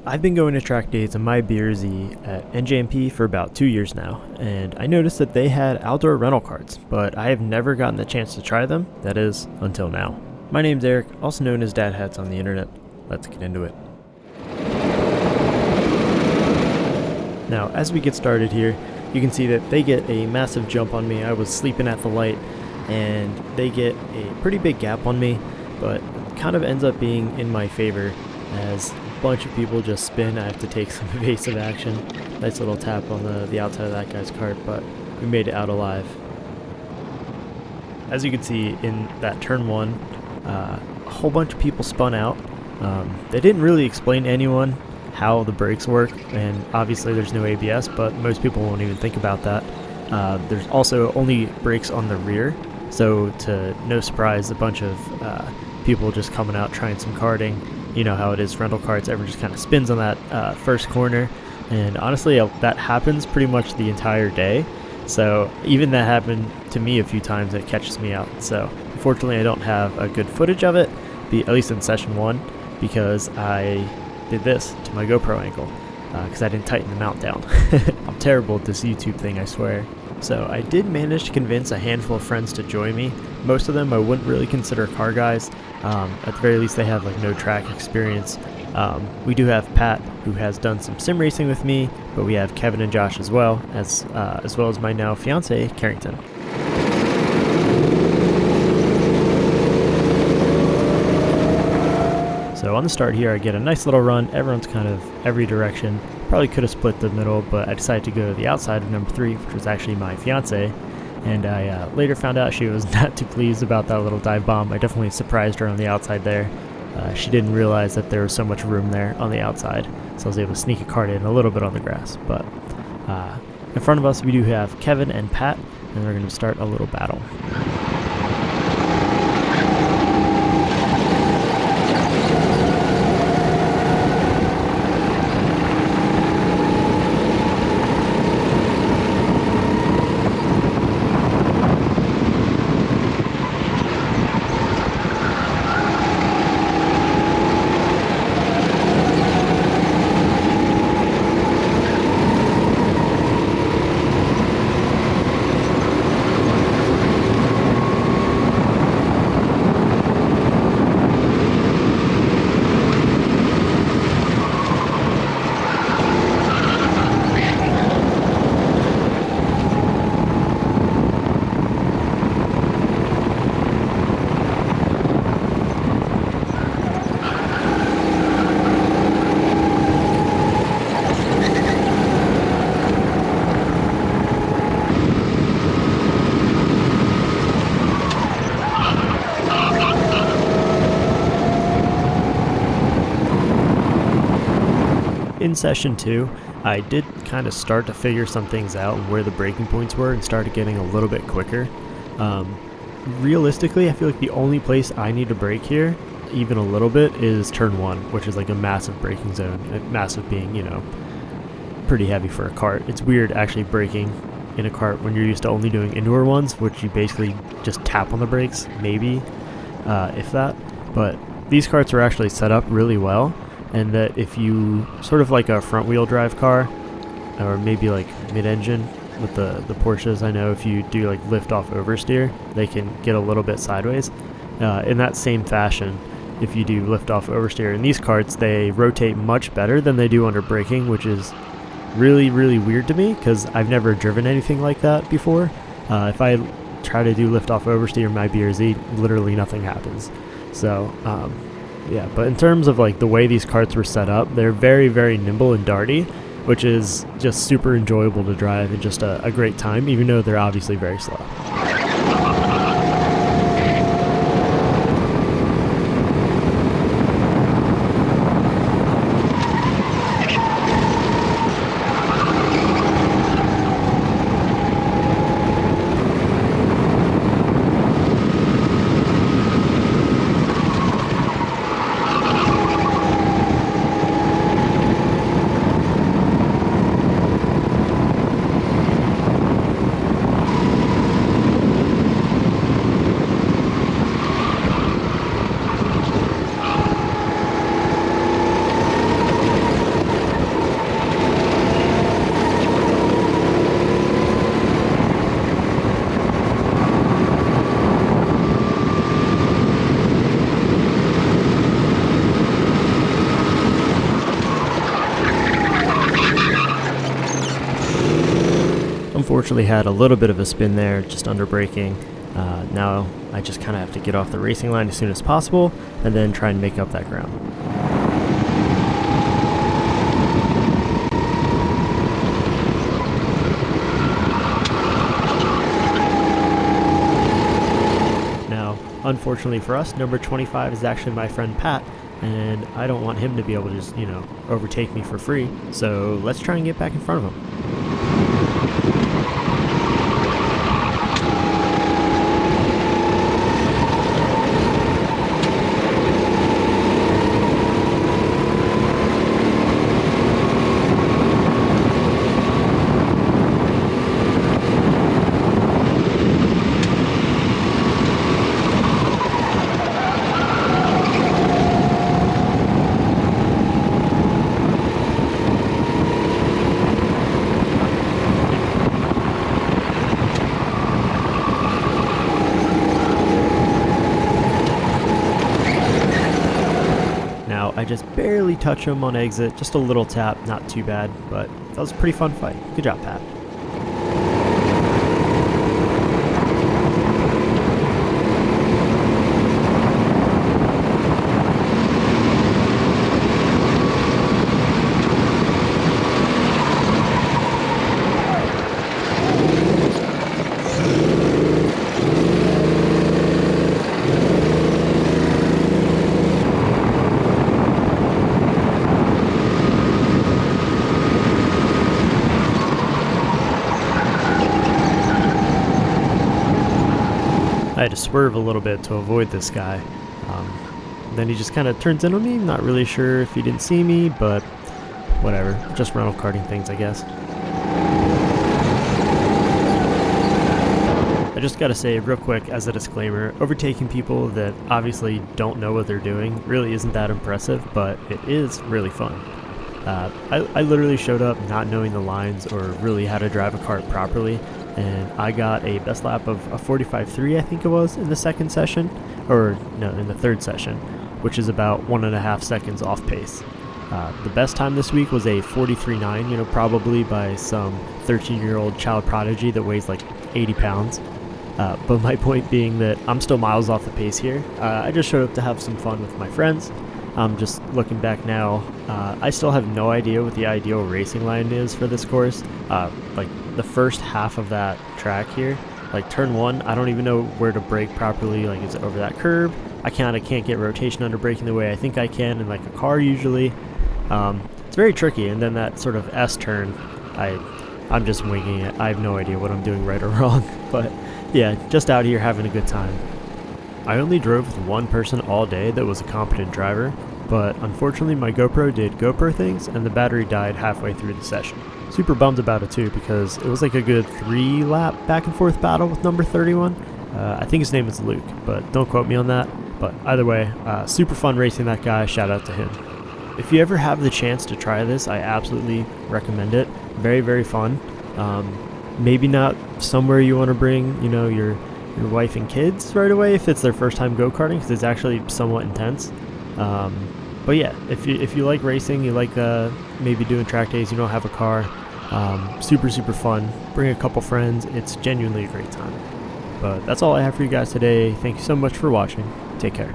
I've been going to track days in my Jersey at NJMP for about 2 years now, and I noticed that they had outdoor rental carts, but I have never gotten the chance to try them, that is, until now. My name's Eric, also known as Dad Hats on the internet. Let's get into it. Now, as we get started here, you can see that they get a massive jump on me. I was sleeping at the light, and they get a pretty big gap on me, but it kind of ends up being in my favor as a bunch of people just spin. I have to take some evasive action. Nice little tap on the outside of that guy's cart, but we made it out alive. As you can see in that turn one, a whole bunch of people spun out. They didn't really explain to anyone how the brakes work, and obviously there's no ABS, but most people won't even think about that. There's also only brakes on the rear, so to no surprise, a bunch of people just coming out trying some karting. You know how it is, rental carts, everyone just kind of spins on that first corner, and honestly that happens pretty much the entire day. So even that happened to me a few times. It catches me out. So unfortunately I don't have a good footage of it, at least in session 1, because I did this to my GoPro ankle because I didn't tighten the mount down. I'm terrible at this YouTube thing, I swear. So I did manage to convince a handful of friends to join me. Most of them I wouldn't really consider car guys. At the very least they have like no track experience. We do have Pat, who has done some sim racing with me, but we have Kevin and Josh as well as my now fiance Carrington. So on the start here, I get a nice little run. Everyone's kind of every direction. Probably could have split the middle, but I decided to go to the outside of number 3, which was actually my fiance. And I later found out she was not too pleased about that little dive bomb. I definitely surprised her on the outside there. She didn't realize that there was so much room there on the outside, so I was able to sneak a cart in a little bit on the grass. But in front of us, we do have Kevin and Pat, and we're going to start a little battle. In session 2, I did kind of start to figure some things out and where the braking points were and started getting a little bit quicker. Realistically, I feel like the only place I need to brake here, even a little bit, is turn 1, which is like a massive braking zone. Massive being, pretty heavy for a cart. It's weird actually braking in a cart when you're used to only doing indoor ones, which you basically just tap on the brakes, maybe, if that. But these carts are actually set up really well, and that if you sort of like a front wheel drive car, or maybe like mid-engine with the Porsches, I know if you do like lift off oversteer, they can get a little bit sideways. In that same fashion, if you do lift off oversteer in these carts, they rotate much better than they do under braking, which is really, really weird to me because I've never driven anything like that before. If I try to do lift off oversteer in my BRZ, literally nothing happens. So yeah, but in terms of like the way these carts were set up, they're very, very nimble and darty, which is just super enjoyable to drive and just a great time, even though they're obviously very slow. unfortunately had a little bit of a spin there, just under braking. Now I just kind of have to get off the racing line as soon as possible and then try and make up that ground. Now, unfortunately for us, number 25 is actually my friend Pat, and I don't want him to be able to just, overtake me for free, so let's try and get back in front of him. I just barely touch him on exit, just a little tap, not too bad, but that was a pretty fun fight. Good job, Pat. I had to swerve a little bit to avoid this guy. Then he just kind of turns in on me. Not really sure if he didn't see me, but whatever. Just rental karting things, I guess. I just gotta say real quick as a disclaimer, overtaking people that obviously don't know what they're doing really isn't that impressive, but it is really fun. I literally showed up not knowing the lines or really how to drive a kart properly, and I got a best lap of a 45.3, I think it was, in the second session, or no, in the third session, which is about 1.5 seconds off pace. The best time this week was a 43.9, probably by some 13-year-old child prodigy that weighs like 80 pounds. But my point being that I'm still miles off the pace here. I just showed up to have some fun with my friends. Just looking back now, I still have no idea what the ideal racing line is for this course. Like the first half of that track here, like turn 1, I don't even know where to brake properly. Like, is it over that curb? I can't get rotation under braking the way I think I can in like a car usually. It's very tricky. And then that sort of S turn, I'm just winging it. I have no idea what I'm doing right or wrong. But yeah, just out here having a good time. I only drove with one person all day that was a competent driver, but unfortunately my GoPro did GoPro things and the battery died halfway through the session. Super bummed about it too, because it was like a good 3-lap back and forth battle with number 31. I think his name is Luke, but don't quote me on that. But either way, super fun racing that guy, shout out to him. If you ever have the chance to try this, I absolutely recommend it. Very, very fun. Maybe not somewhere you want to bring, your wife and kids right away if it's their first time go-karting, because it's actually somewhat intense. But yeah, if you like racing, you like maybe doing track days, you don't have a car, super fun. Bring a couple friends. It's genuinely a great time. But that's all I have for you guys today. Thank you so much for watching. Take care.